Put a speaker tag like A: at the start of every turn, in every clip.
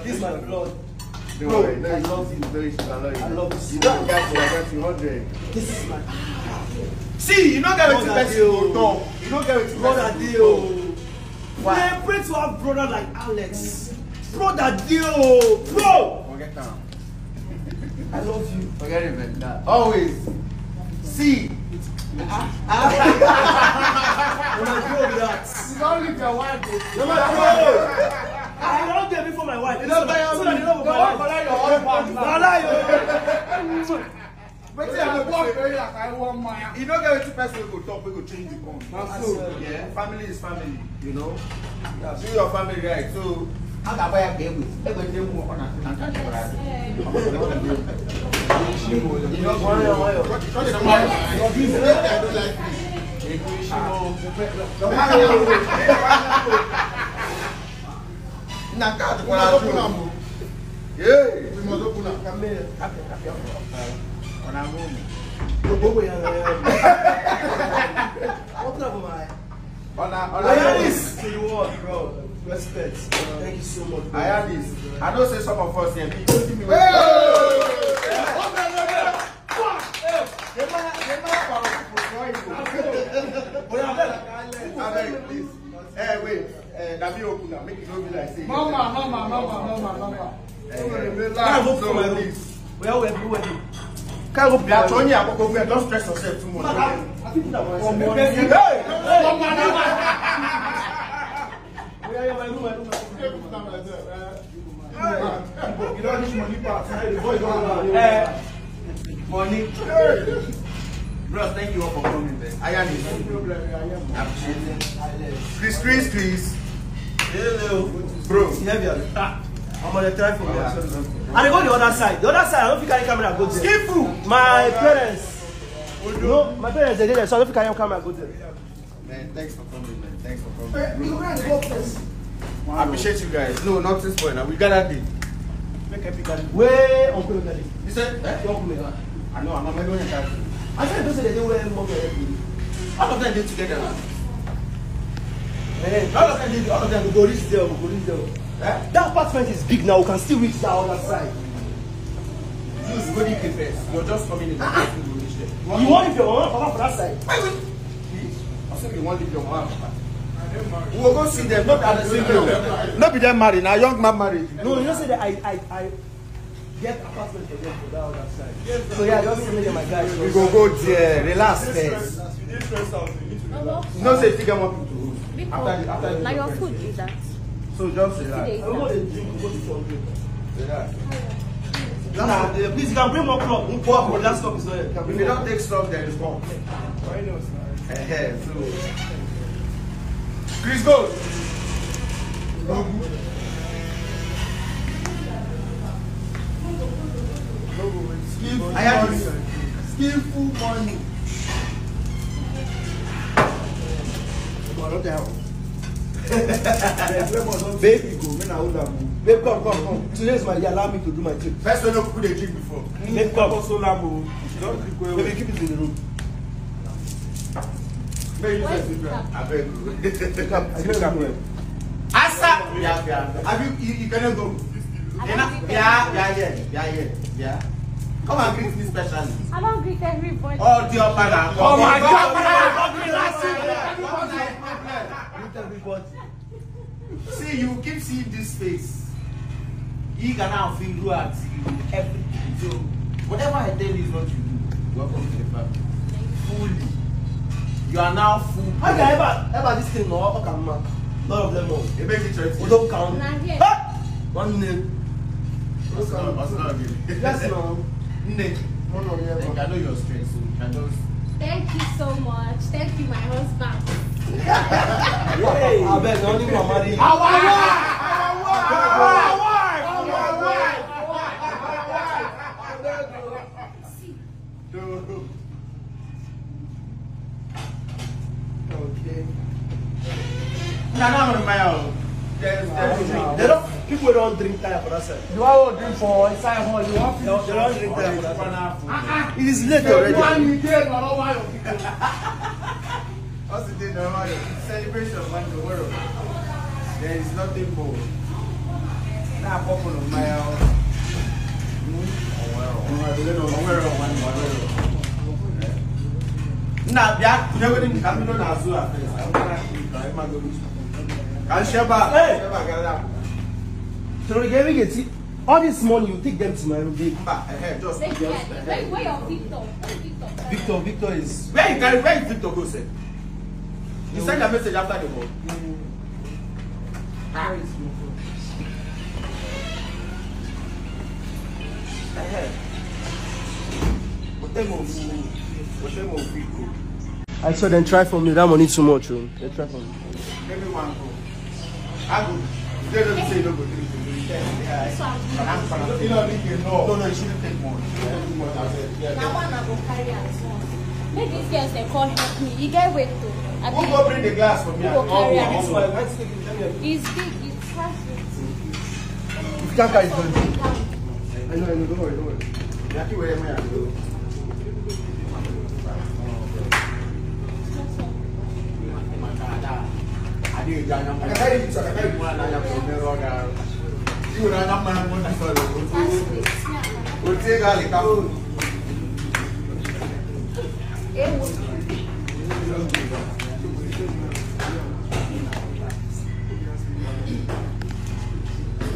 A: This is my blood.
B: Bro, I love you. I love you. You don't get me, I got you 100.
A: This is my.
B: See, you don't get it to best you talk. You don't get it to
A: brother deal.
B: Why?
A: I pray to have brother like Alex. Brother deal, bro.
B: Forget that.
A: I love you.
B: Forget it, man. Nah. Always. See.
A: When I grow with that.
B: You don't leave your wife.
A: No matter I don't get before my wife.
B: You don't buy your wife. Don't collect your husband. But you don't get two person who go talk, we go change the bond. Yeah, family is family, you know. Do your family right. So how can I buy a game with? Everybody move on and you know,
A: Respect. Thank you so much.
B: I had this. I don't say some of us here. Hey, wait. That be open now. Make it not be like say. Mama.
A: Can't go for my room. Where we do wedding? Can't go.
B: Don't stress yourself too much.
A: You don't need money back.
B: Money. Bro, thank you all for coming, man. I am it. Chris.
A: Hello.
B: Bro.
A: I'm on the try for me. And I go the other side. The other side, I don't think I can camera go there.
B: Skifu.
A: My parents. No, my parents, they did it, so I don't think I can camera go there.
B: Man, thanks for coming, man. Thanks for coming. I appreciate you guys. No, not this point. We got that thing.
A: Where Uncle Daddy?
B: You said? I know, I'm not going to catch you.
A: I said, don't say they didn't wear more than
B: all of them did together.
A: All of them go reach there, That apartment is big now, we can still reach that other side.
B: Use body papers. You're just coming in.
A: You want if your mama for that side?
B: Please. I said you want if your mama. We will go see them, not at the same time. Not be them married, now young man married.
A: No, you don't say that I get apartment for them for that other side. So yeah, just say me my guys.
B: We go there, relax first. You don't say you get more people to after
C: like your food is that.
B: So just relax.
A: I don't want to drink, go to drink.
B: Relax.
A: Please, you can bring more clock. That stuff is not here.
B: If you don't take stuff, then it's gone.
A: Why not?
B: So Chris goes. I have this skillful money.
A: Baby, go. Babe, come. Today is my day. Allow me to do my thing.
B: First, we don't put a drink before.
A: Babe, come. Baby, keep it in the room.
B: I beg you. Asa! Yeah. You cannot go. Yeah. Come and greet me specially.
C: I don't greet everybody.
B: Oh, dear father.
A: Oh my God!
B: Greet everybody. See, you keep seeing this face. You can now feel you at everything. So, whatever I tell you is what you do. Welcome to the family. Fully. You are now full.
A: How can ever this thing no? How can man? None of them know.
B: It makes it 20.
A: We don't count. One name.
B: Yes,
A: no.
B: Nick. I know you're stressed, so you can just.
C: Thank you so much. Thank you, my husband.
A: Hey, I beg only mama.
B: Our Okay. No, my own. They don't.
A: People don't drink tire for that side.
D: You want to drink for inside hall? You want
A: They don't drink tire for that side.
B: It is late already. What's the day normal? Celebration of the world. There is nothing more. Now, couple of miles. Now, never didn't come in on Azura. I'll share back.
A: So Gbege, all this money you take them to my room.
C: Where your Victor?
A: Victor is.
B: Where is Victor go, sir? You send a message after the call.
A: I saw them try for me. That money too much, they try for me.
B: Give me one go. I go. They don't say no go drink.
C: So
B: You don't need to know. No, you shouldn't take more.
C: now one I go carry as well. Make these girls they call help me. You get weight too.
B: Who go bring the glass for me?
C: Who go carry as
A: This
C: well.
A: one,
C: It's big. It's fast.
A: if you can't carry it, don't. I know, don't worry.
B: Yaki, where am I?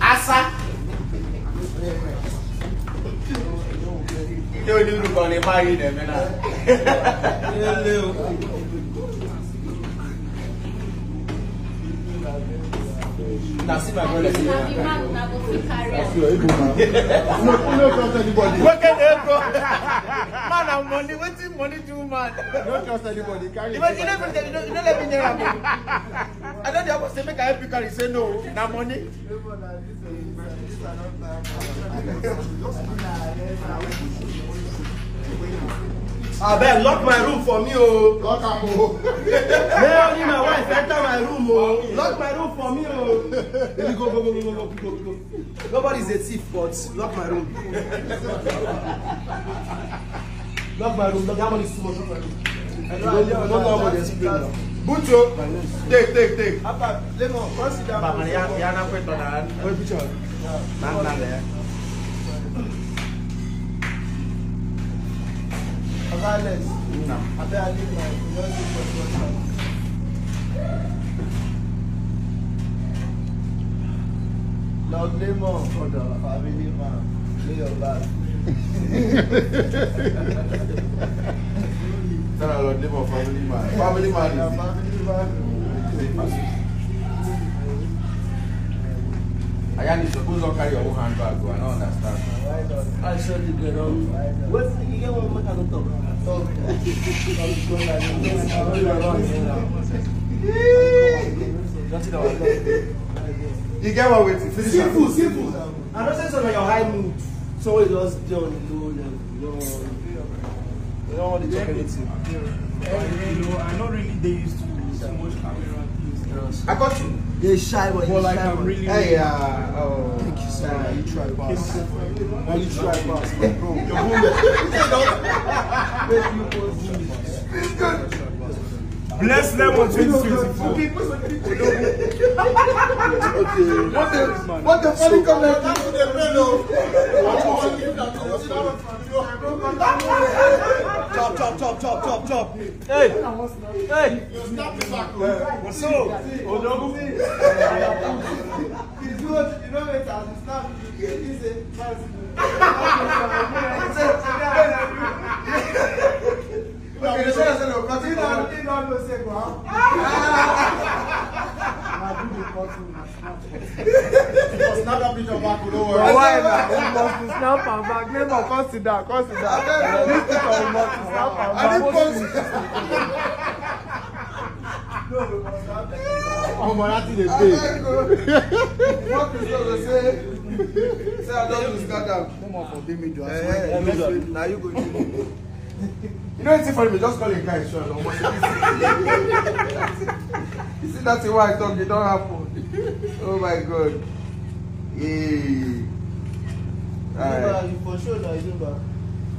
B: Asa. You need to go and marry them, Now see my brother.
C: Now the man na go fit carry as
B: No trust anybody. What can they go? Man, I'm money. What's money do, man? Don't trust anybody. Carry. You don't let me near me. I don't know to make a help you carry. Say no. Now money.
A: I better lock my room for me, oh.
B: Lock up, oh.
A: Only my wife enter my room, oh. Lock my room for me, oh. Baby, go. Nobody's a thief, but lock my room. Lock my room. That money is too much. Lock my room. I don't know how much they explain now.
B: Bucho, take.
A: Papa, Lemon, consider.
B: Papa, Yana put on hand.
A: What picture?
B: There.
A: Regardless,
B: No.
A: I better leave my Lord Lemon for the family man. Lay your back.
B: Tell our Lord Lemon family man. Family man is I need suppose don't carry your own handbag, I don't understand.
A: I said the girl. What you get one more can talk.
B: You get one with it.
A: Simple. I don't say something on your high mood. So it just John, you don't want to talk anything.
D: I know really they used to do so much camera.
B: I got you.
A: They're shy, but
D: Well, like I'm really.
B: Hey,
A: Thank you, sir. You try boss. You try boss.
D: Bless Lemon 2024.
B: What the funny comment?
A: Chop. Hey.
D: What's up?
B: Snap that picture back, don't worry.
D: Why now? We must snap and back. Never consider. This picture we must snap and back.
B: Oh, man, that's the day. What is going to say? Say, I don't lose that down.
D: Come on, forgive me, Josh.
A: Now you go.
B: You know it's funny, just call a guy sure. You see that's why I talk, it don't happen. Oh my god. Alright. For sure now, Zumba.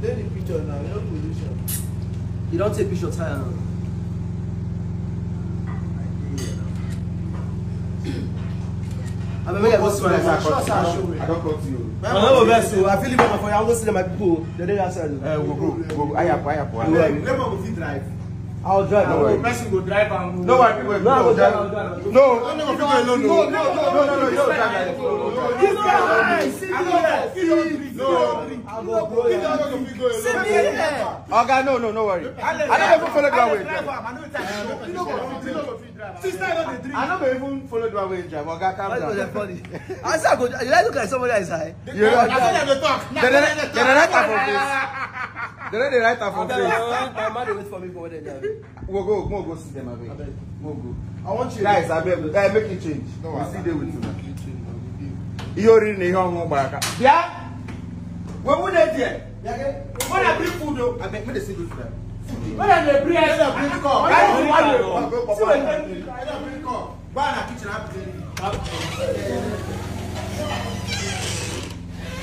B: Take the picture now, your position.
A: You don't take picture time. I mean, I go see my
B: I don't cut you.
A: I know best, so I feel even for you. I'm going to see my people. The day outside.
B: We'll go. Ayapo.
A: Let
B: me drive.
A: I'll drive.
B: No person go drive and
A: no, I will drive. No, okay, no worry. I don't even follow the way. I don't even follow the way. Okay, calm down. I said, you look like somebody else. You don't talk. They write up from face. My man wait for me for there. We'll go see them. We'll go. I want you guys. I beg, make it change. No, we'll see them with you. You already know how. Yeah. When we there? When I bring food, I make me the single food. When I bring call. I don't bring call. Buy in the kitchen.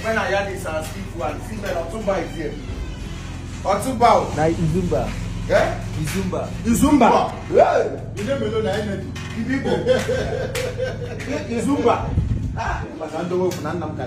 A: When I had this seafood and female Otumba is here. Otumba. Na Izumba.
B: Eh?
A: Izumba.
B: Yeah. You never know that energy. Izumba. Ah, but I don't know if I'm not